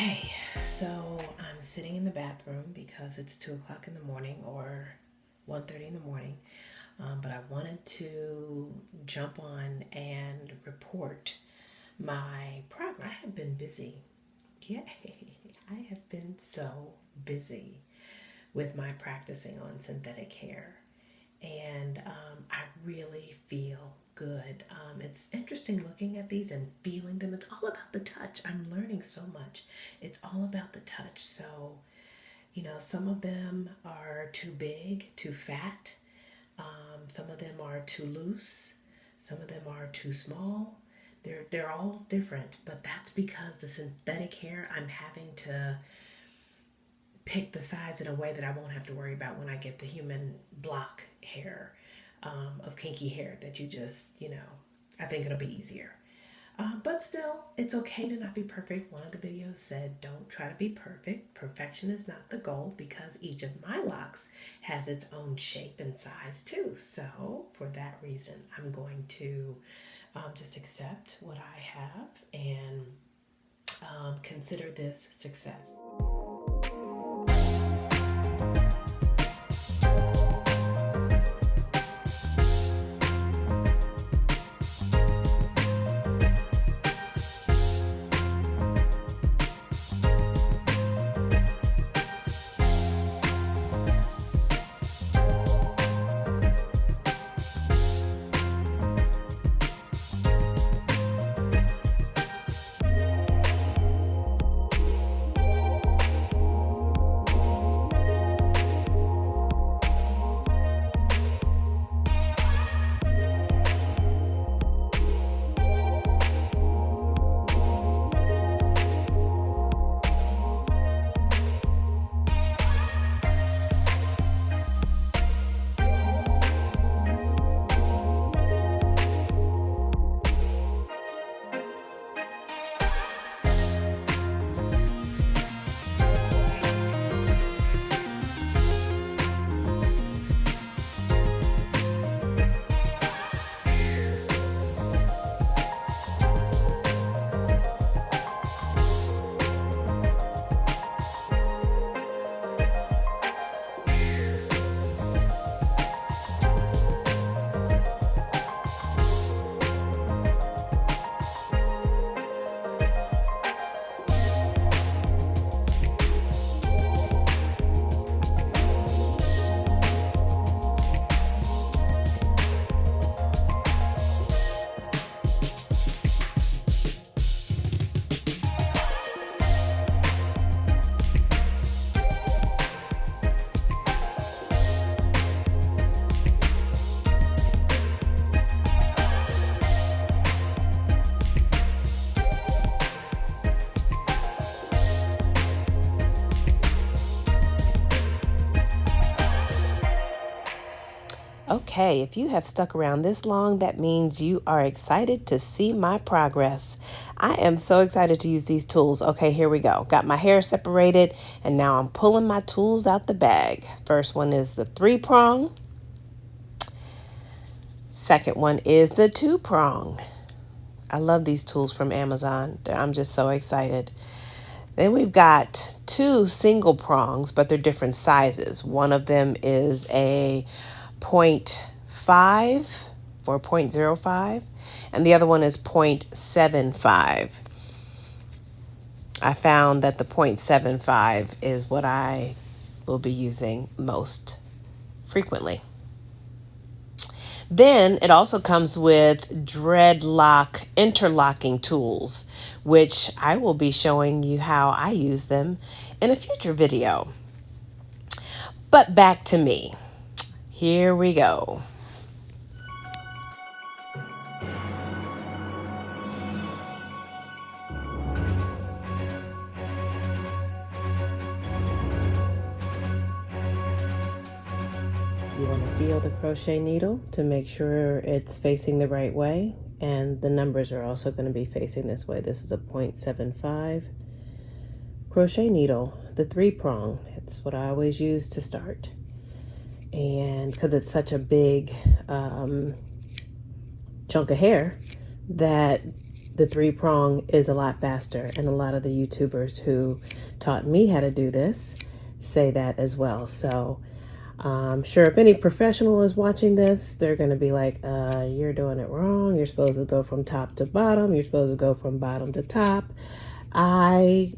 Okay, so I'm sitting in the bathroom because it's 2 o'clock in the morning or 1:30 in the morning. But I wanted to jump on and report my progress. I have been busy. Yay! I have been so busy with my practicing on synthetic hair. And I really feel good. It's interesting looking at these and feeling them. It's all about the touch. I'm learning so much. It's all about the touch. So, some of them are too big, too fat. Some of them are too loose. Some of them are too small. They're all different, but that's because the synthetic hair, I'm having to pick the size in a way that I won't have to worry about when I get the human block hair of kinky hair that you just, I think it'll be easier. But still, it's okay to not be perfect. One of the videos said, don't try to be perfect. Perfection is not the goal because each of my locks has its own shape and size too. So for that reason, I'm going to just accept what I have and consider this success. Okay, if you have stuck around this long, that means you are excited to see my progress. I am so excited to use these tools. Okay, here we go. Got my hair separated, and now I'm pulling my tools out the bag. First one is the 3-prong. Second one is the 2-prong. I love these tools from Amazon. I'm just so excited. Then we've got 2 single prongs, but they're different sizes. One of them is a 0.5 or 0.05, and the other one is 0.75. I found that the 0.75 is what I will be using most frequently. Then it also comes with Dreadlock interlocking tools, which I will be showing you how I use them in a future video. But back to me. Here we go. You want to feel the crochet needle to make sure it's facing the right way, and the numbers are also going to be facing this way. This is a 0.75 crochet needle, the 3-prong. It's what I always use to start. And because it's such a big chunk of hair, that the 3-prong is a lot faster, and a lot of the YouTubers who taught me how to do this say that as well. So I'm sure if any professional is watching this, they're going to be like, you're doing it wrong. You're supposed to go from top to bottom. You're supposed to go from bottom to top. I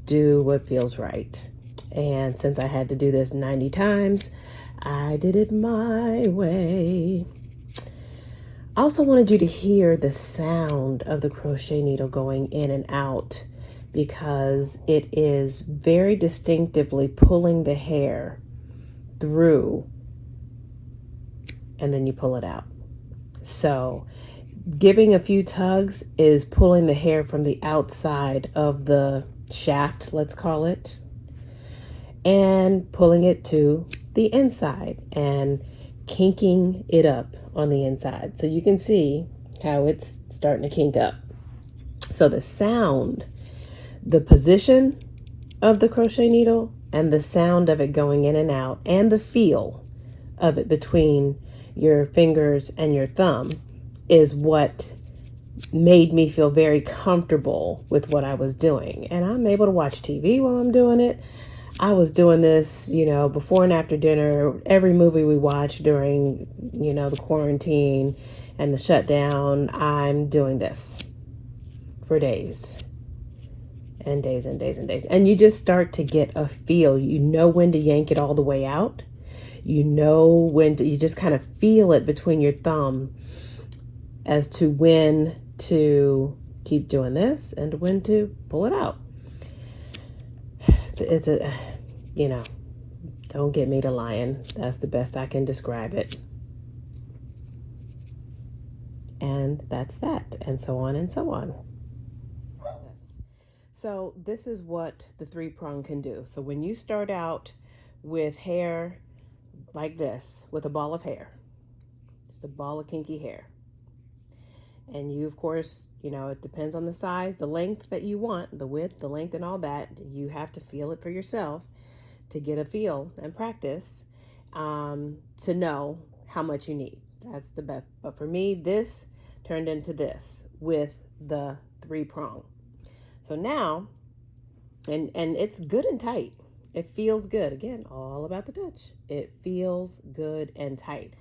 do what feels right. And since I had to do this 90 times, I did it my way. I also wanted you to hear the sound of the crochet needle going in and out, because it is very distinctively pulling the hair through, and then you pull it out. So giving a few tugs is pulling the hair from the outside of the shaft, let's call it, and pulling it to the inside and kinking it up on the inside. So you can see how it's starting to kink up. So the sound, the position of the crochet needle, and the sound of it going in and out, and the feel of it between your fingers and your thumb is what made me feel very comfortable with what I was doing. And I'm able to watch TV while I'm doing it. I was doing this, before and after dinner. Every movie we watched during, the quarantine and the shutdown, I'm doing this for days and days and days and days. And you just start to get a feel. You know when to yank it all the way out. You know when to, you just kind of feel it between your thumb as to when to keep doing this and when to pull it out. It's don't get me to lying. That's the best I can describe it. And that's that, and so on and so on. So this is what the 3-prong can do. So when you start out with hair like this, with a ball of hair, just a ball of kinky hair, and you, of course, it depends on the size, the length that you want, the width, the length, and all that. You have to feel it for yourself to get a feel and practice to know how much you need. That's the best. But for me, this turned into this with the 3-prong. So now, and it's good and tight. It feels good. Again, all about the touch. It feels good and tight.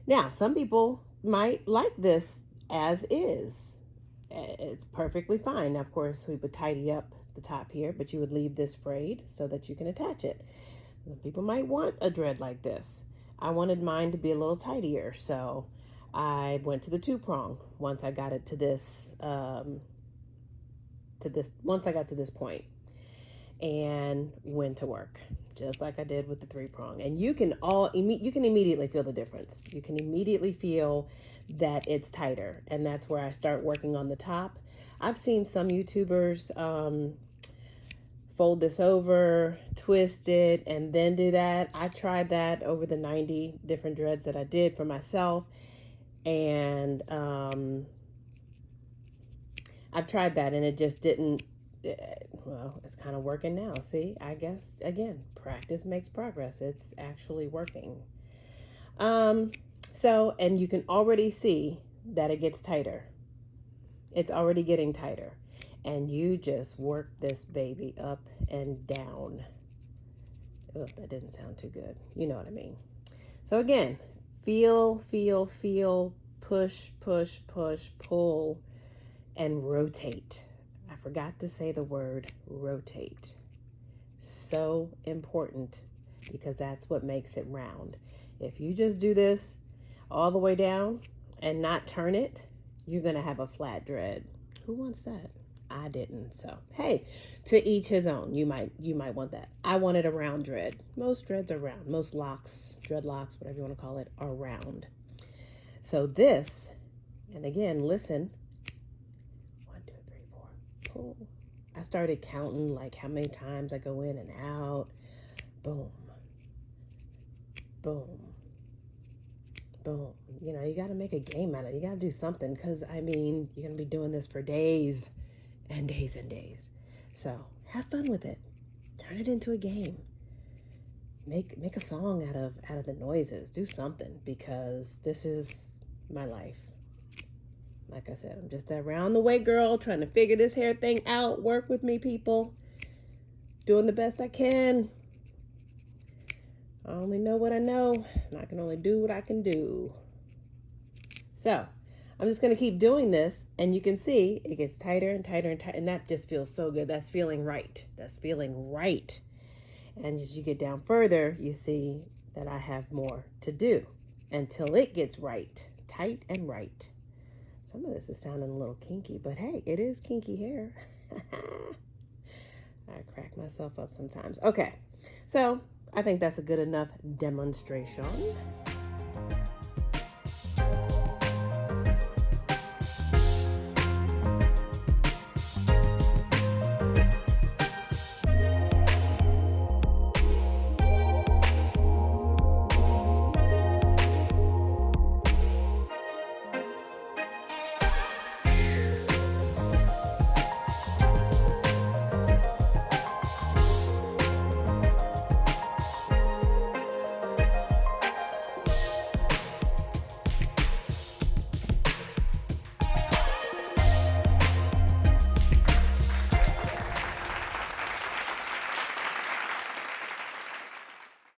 Now, some people might like this as is. It's perfectly fine. Now, of course, we would tidy up the top here, but you would leave this frayed so that you can attach it. Some people might want a dread like this. I wanted mine to be a little tidier, so I went to the 2-prong once I got it to this, once I got to this point, and went to work just like I did with the 3-prong. And you can immediately feel the difference. You can immediately feel that it's tighter, and that's where I start working on the top. I've seen some YouTubers fold this over, twist it, and then do that. I tried that over the 90 different dreads that I did for myself, and I've tried that, and it just didn't. Well, it's kind of working now. See, I guess, again, practice makes progress. It's actually working. So, and you can already see that it gets tighter. It's already getting tighter. And you just work this baby up and down. Oh, that didn't sound too good. You know what I mean. So again, feel, push, pull, and rotate. I forgot to say the word rotate. So important, because that's what makes it round. If you just do this all the way down and not turn it, you're going to have a flat dread. Who wants that? I didn't. So, hey, to each his own. You might want that. I wanted a round dread. Most dreads are round. Most locks, dreadlocks, whatever you want to call it, are round. So this, and again, listen. 1, 2, 3, 4, pull. I started counting like how many times I go in and out. Boom. Boom. Boom. You know, you got to make a game out of it. You got to do something, because, I mean, you're going to be doing this for days and days and days. So have fun with it. Turn it into a game. Make a song out of the noises. Do something, because this is my life. Like I said, I'm just that round the way girl trying to figure this hair thing out. Work with me, people. Doing the best I can. I only know what I know, and I can only do what I can do. So I'm just going to keep doing this, and you can see it gets tighter and tighter and tighter, and that just feels so good. That's feeling right. That's feeling right. And as you get down further, you see that I have more to do until it gets right, tight and right. Some of this is sounding a little kinky, but hey, it is kinky hair. I crack myself up sometimes. Okay, so I think that's a good enough demonstration.